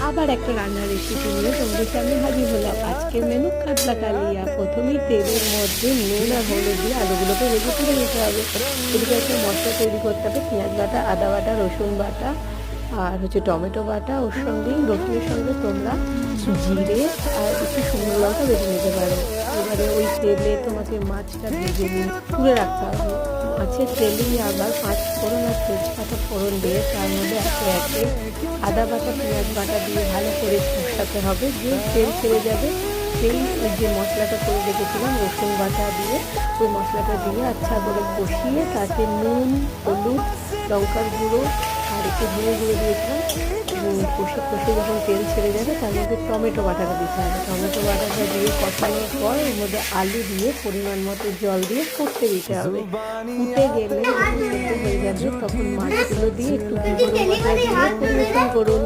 আবার একটা রান্নার রেসিপি নিয়ে তোমাদের সামনে হাজির হলাম। আজকের মেনু কাতলা কালিয়া। প্রথমেই তেলের মধ্যে নুন আর হলুদ দিয়ে আলুগুলোকে ভেজে তুলে নিতে হবে। এদিকে একটা মশলা তৈরি করতে হবে, পেঁয়াজ বাটা, আদা বাটা, রসুন বাটা আর টমেটো বাটা। ওর সঙ্গেই রসুনের সঙ্গে তোমরা জিরে আর একটু শুকনো লঙ্কা বেটে নিতে পারো। এবারে ওই তেলে তোমাকে মাছটা ভেজে নিয়ে তুলে রাখতে হবে। মাছের তেলেই আবার 5 ফোড়ন আর তেজপাতা ফোড়ন দিয়ে তার মধ্যে একে একে আদা বাটা, পেঁয়াজ বাটা দিয়ে ভালো করে কষাতে হবে। যে তেল ছেড়ে যাবে সেই যে মশলাটা করে রেখেছিলাম রসুন বাটা দিয়ে, ওই মশলাটা দিয়ে আচ্ছা করে কষিয়ে তাতে নুন, হলুদ, লঙ্কার গুঁড়ো আর একটু ধনে গুঁড়ো দিয়েছিলাম। কষে কষে যখন তেল ছেড়ে যাবে তার মধ্যে টমেটো বাটাটা দিতে হবে। টমেটো বাটাটা দিয়ে কষানোর পর ওর মধ্যে আলু দিয়ে পরিমাণ মতো জল দিয়ে ফুটতে দিতে হবে। ফুটে গেলে যখন সেদ্ধ হয়ে যাবে তখন মাছগুলো দিয়ে একটু গরম মশলা দিয়ে পরিবেশন করুন।